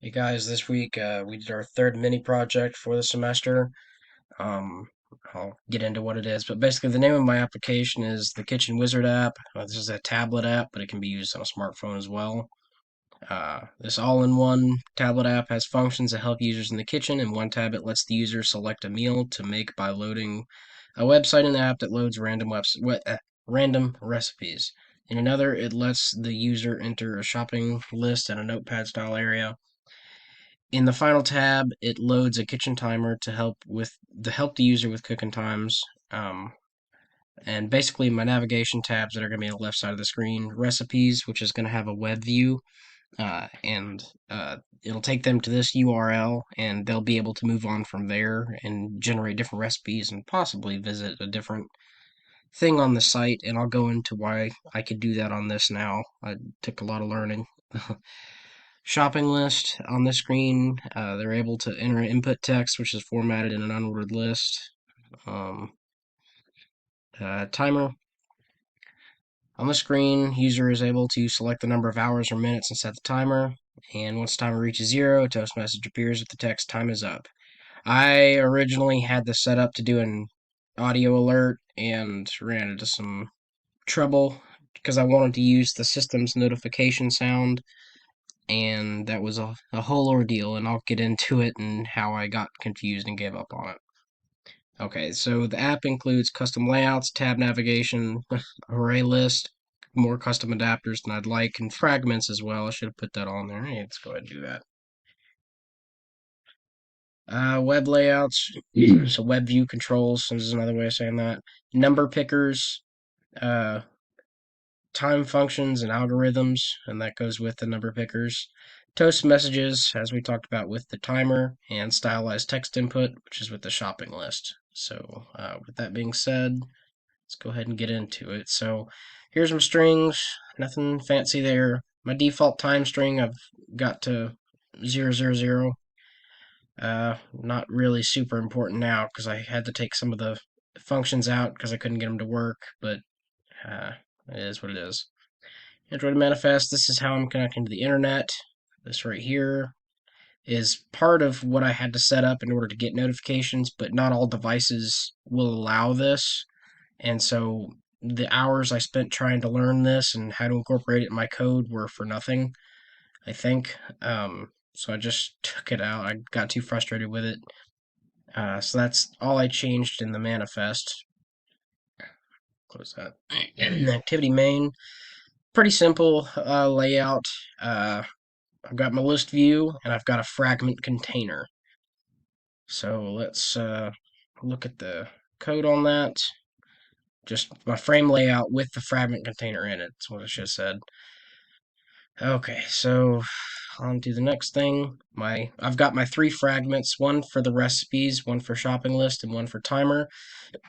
Hey guys, this week we did our third mini project for the semester. Um, I'll get into what it is, but basically the name of my application is the Kitchen Wizard app. This is a tablet app, but it can be used on a smartphone as well. This all-in-one tablet app has functions that help users in the kitchen. In one tab, it lets the user select a meal to make by loading a website in the app that loads random recipes. In another, it lets the user enter a shopping list in a notepad-style area. In the final tab, it loads a kitchen timer to help the user with cooking times. Um, and basically, my navigation tabs that are going to be on the left side of the screen, recipes, which is going to have a web view, and it'll take them to this URL, and they'll be able to move on from there and generate different recipes and possibly visit a different thing on the site. And I'll go into why I could do that on this now. I took a lot of learning. Shopping list on the screen. They're able to enter input text, which is formatted in an unordered list. Um, Timer. On the screen, user is able to select the number of hours or minutes and set the timer. And once the timer reaches 0, a toast message appears with the text "Time is up." I originally had this set up to do an audio alert and ran into some trouble because I wanted to use the system's notification sound, and that was a whole ordeal, and I'll get into it and how I got confused and gave up on it. Okay, so the app includes custom layouts, tab navigation, array list, more custom adapters than I'd like, and fragments as well. I should have put that on there. Hey, let's go ahead and do that. Web layouts, so web view controls, this is another way of saying that. Number pickers, uh, time functions and algorithms, and that goes with the number pickers. Toast messages, as we talked about with the timer, and stylized text input, which is with the shopping list. So, with that being said, let's go ahead and get into it. So, here's my strings, nothing fancy there. My default time string I've got to 000. Not really super important now because I had to take some of the functions out because I couldn't get them to work, but uh, it is what it is. Android manifest, this is how I'm connecting to the internet. This right here is part of what I had to set up in order to get notifications, but not all devices will allow this. And so the hours I spent trying to learn this and how to incorporate it in my code were for nothing, I think. So I just took it out. I got too frustrated with it. So that's all I changed in the manifest. Close that. Activity main. Pretty simple layout. I've got my list view and I've got a fragment container. So let's look at the code on that. Just my frame layout with the fragment container in it. That's what I should have said. Okay, so on to the next thing. I've got my 3 fragments, one for the recipes, one for shopping list, and one for timer.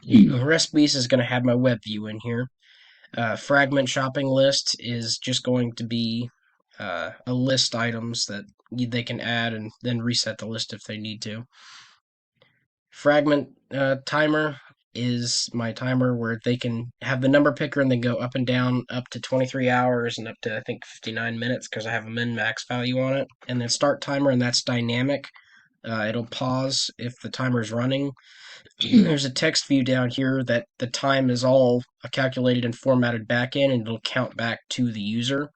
Recipes is going to have my web view in here. Fragment shopping list is just going to be a list items that they can add and then reset the list if they need to. Fragment timer is my timer where they can have the number picker and then go up and down up to 23 hours and up to I think 59 minutes because I have a min max value on it. And then start timer, and that's dynamic. It'll pause if the timer's running. There's a text view down here that the time is all calculated and formatted back in, and it'll count back to the user.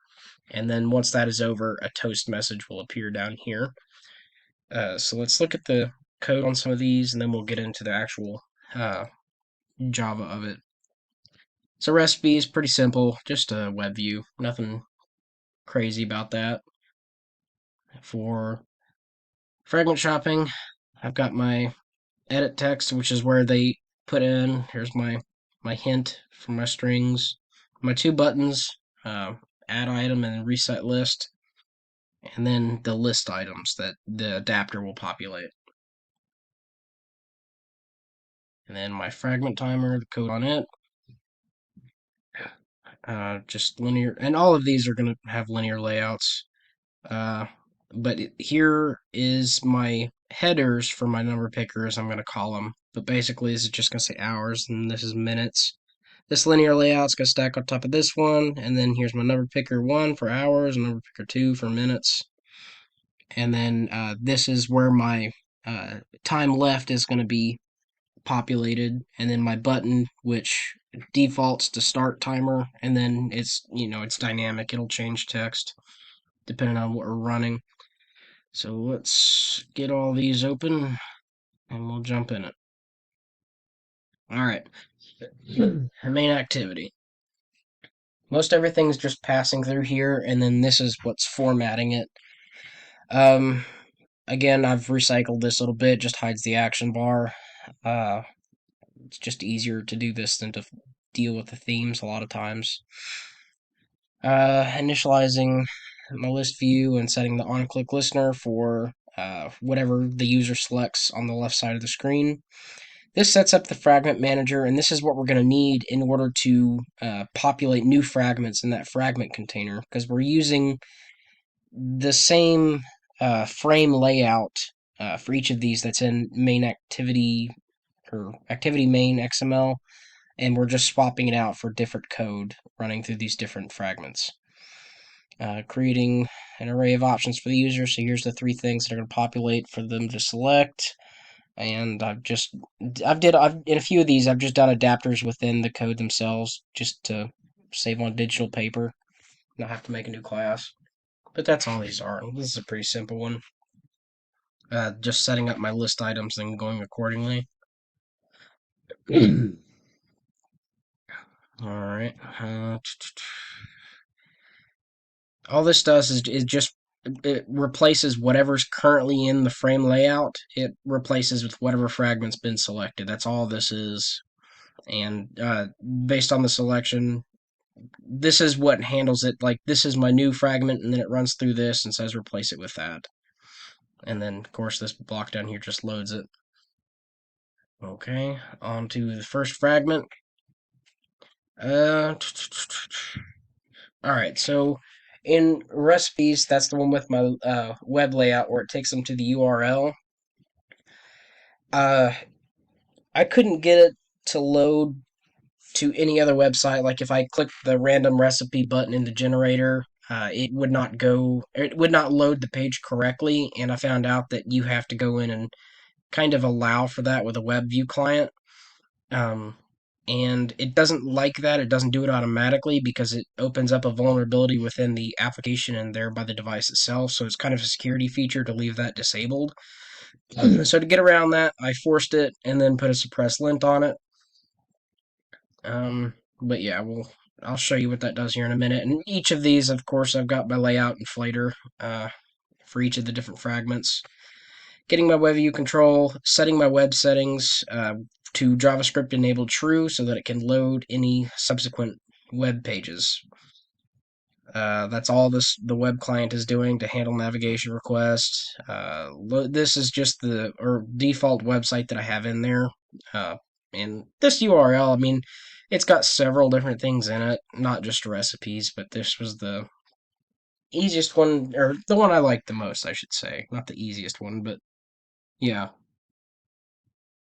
And then once that is over, a toast message will appear down here. So let's look at the code on some of these, and then we'll get into the actual Java of it. So recipe is pretty simple, just a web view, nothing crazy about that. For fragment shopping, I've got my edit text, which is where they put in, here's my hint for my strings, my 2 buttons, add item and reset list, and then the list items that the adapter will populate. And then my fragment timer, the code on it, just linear, and all of these are going to have linear layouts. But here is my headers for my number pickers, I'm going to call them. But basically, this is just going to say hours, and this is minutes. This linear layout's going to stack on top of this one, and then here's my number picker 1 for hours, and number picker 2 for minutes. and then this is where my time left is going to be populated, and then my button, which defaults to start timer, and then it's dynamic. It'll change text depending on what we're running. So let's get all these open and we'll jump in it. All right. Main activity. Most everything's just passing through here, and then this is what's formatting it. Um, Again, I've recycled this a little bit, just hides the action bar. Uh, it's just easier to do this than to deal with the themes a lot of times. Initializing my list view and setting the on-click listener for whatever the user selects on the left side of the screen. This sets up the fragment manager, and this is what we're going to need in order to populate new fragments in that fragment container, because we're using the same frame layout for each of these that's in main activity or activity main XML, and we're just swapping it out for different code running through these different fragments. Creating an array of options for the user. So here's the three things that are going to populate for them to select. And I've in a few of these I've just done adapters within the code themselves just to save on digital paper, not have to make a new class. But that's all these are. This is a pretty simple one. Just setting up my list items and going accordingly. Alright. All this does is just it replaces whatever's currently in the frame layout. It replaces with whatever fragment's been selected. That's all this is. And based on the selection, this is what handles it. Like, this is my new fragment, and then it runs through this and says replace it with that. And then, of course, this block down here just loads it. Okay, on to the first fragment. Alright, so in recipes, that's the one with my web layout where it takes them to the URL. I couldn't get it to load to any other website. Like, if I clicked the random recipe button in the generator, it would not go, it would not load the page correctly, and I found out that you have to go in and kind of allow for that with a web view client. Um, and it doesn't like that. It doesn't do it automatically because it opens up a vulnerability within the application and thereby the device itself. So it's kind of a security feature to leave that disabled. So to get around that, I forced it and then put a suppress lint on it. But yeah, I'll show you what that does here in a minute. And each of these, of course, I've got my layout inflator for each of the different fragments. Getting my web view control, setting my web settings to JavaScript enabled true so that it can load any subsequent web pages. That's all the web client is doing to handle navigation requests. This is just the default website that I have in there. And this URL, I mean, it's got several different things in it, not just recipes, but this was the easiest one, or the one I liked the most, I should say. Not the easiest one, but yeah.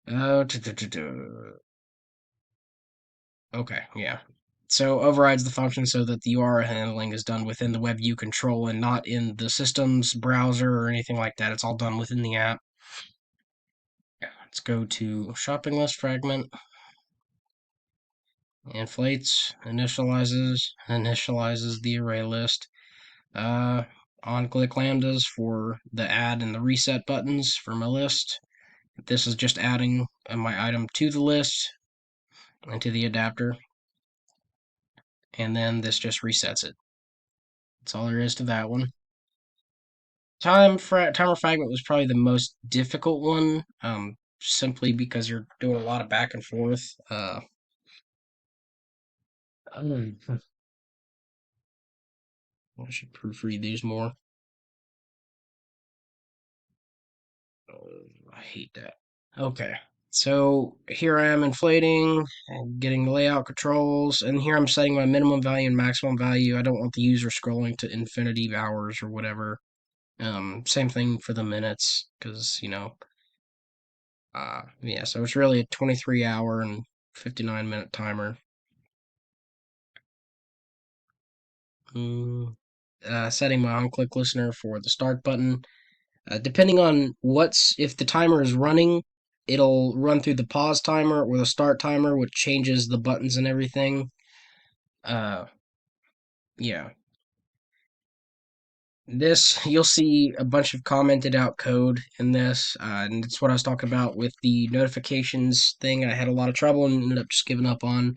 Uh, Okay, yeah. So overrides the function so that the URL handling is done within the web view control and not in the system's browser or anything like that. It's all done within the app. Let's go to shopping list fragment. Inflates, initializes the array list. On-click lambdas for the add and the reset buttons for my list. This is just adding my item to the list and to the adapter. And then this just resets it. That's all there is to that one. Timer fragment was probably the most difficult one, simply because you're doing a lot of back and forth. I should proofread these more. I hate that. Okay, so here I am inflating and getting the layout controls, and here I'm setting my minimum value and maximum value. I don't want the user scrolling to infinity hours or whatever. Same thing for the minutes, because, yeah, so it's really a 23-hour and 59-minute timer. Setting my on-click listener for the start button. Depending on if the timer is running, it'll run through the pause timer or the start timer, which changes the buttons and everything. Uh, yeah. This, you'll see a bunch of commented out code in this, and it's what I was talking about with the notifications thing. I had a lot of trouble and ended up just giving up on.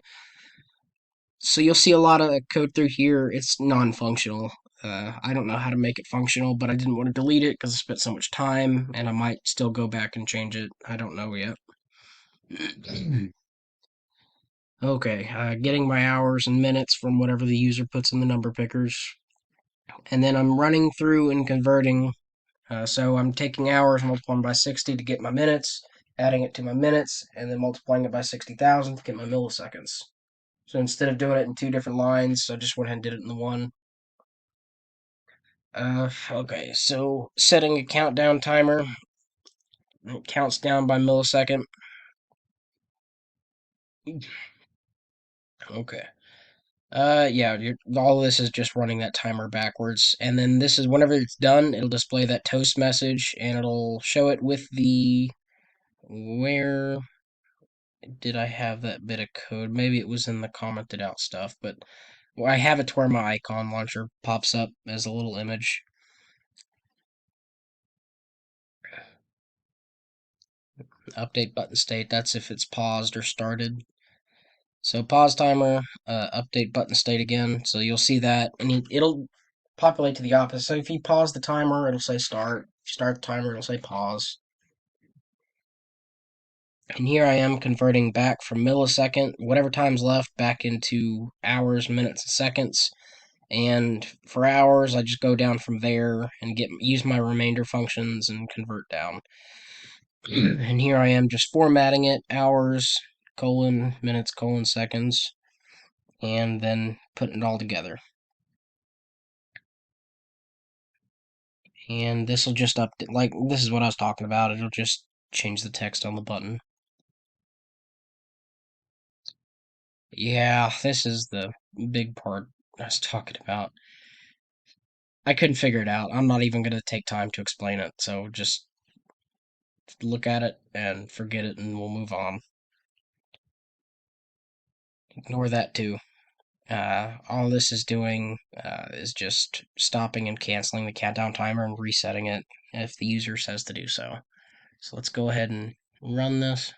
So you'll see a lot of code through here. It's non-functional. I don't know how to make it functional, but I didn't want to delete it because I spent so much time, and I might still go back and change it. I don't know yet. Okay, getting my hours and minutes from whatever the user puts in the number pickers, and then I'm running through and converting. So I'm taking hours, multiplying by 60 to get my minutes, adding it to my minutes, and then multiplying it by 60,000 to get my milliseconds. So instead of doing it in two different lines, I just went ahead and did it in the one. Okay, so setting a countdown timer. It counts down by millisecond. Okay. Yeah, all this is just running that timer backwards. And then this is whenever it's done, it'll display that toast message and it'll show it with the. Where did I have that bit of code? Maybe it was in the commented out stuff, but well, I have it to where my icon launcher pops up as a little image. Update button state, that's if it's paused or started. So pause timer, update button state again. So you'll see that, and it'll populate to the opposite. So if you pause the timer, it'll say start. If you start the timer, it'll say pause. And here I am converting back from millisecond, whatever time's left, back into hours, minutes, and seconds. And for hours, I just go down from there and use my remainder functions and convert down. And here I am just formatting it, hours, colon, minutes, colon, seconds, and then putting it all together. And this will just update, like, this is what I was talking about. It'll just change the text on the button. Yeah, this is the big part I was talking about. I couldn't figure it out. I'm not even going to take time to explain it, so just look at it and forget it, and we'll move on. Ignore that too. All this is doing is just stopping and canceling the countdown timer and resetting it if the user says to do so. So let's go ahead and run this.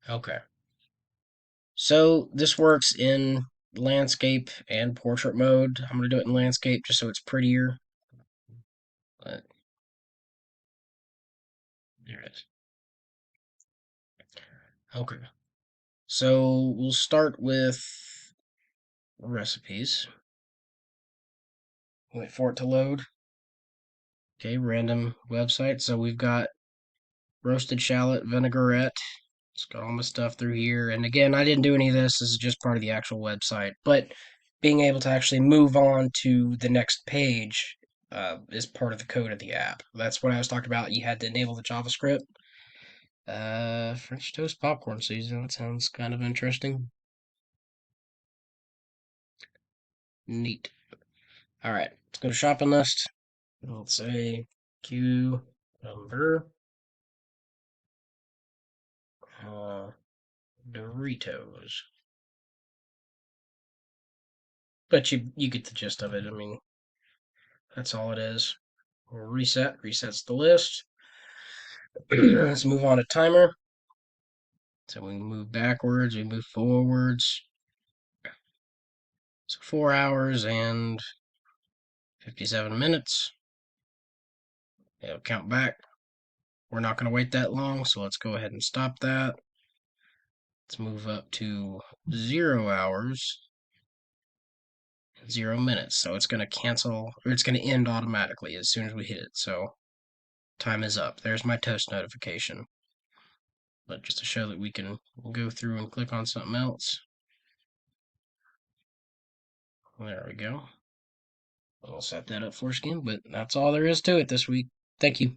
Okay. So this works in landscape and portrait mode. I'm going to do it in landscape just so it's prettier. But there it is. Okay. So we'll start with recipes. Wait for it to load. Okay, random website. So we've got roasted shallot vinaigrette. It's got all my stuff through here. And again, I didn't do any of this. This is just part of the actual website. But being able to actually move on to the next page is part of the code of the app. That's what I was talking about. You had to enable the JavaScript. French toast popcorn season. That sounds kind of interesting. Neat. All right, let's go to shopping list. Let's say Q number uh, Doritos. But you get the gist of it. I mean, that's all it is. We'll resets the list. Let's move on to timer. So we move backwards, we move forwards. So 4 hours and 57 minutes. It'll count back. We're not going to wait that long, so let's go ahead and stop that. Let's move up to 0 hours, 0 minutes. So it's going to cancel, or it's going to end automatically as soon as we hit it. So time is up. There's my toast notification. But just to show that we can go through and click on something else. There we go. I'll set that up for skin, but that's all there is to it this week. Thank you.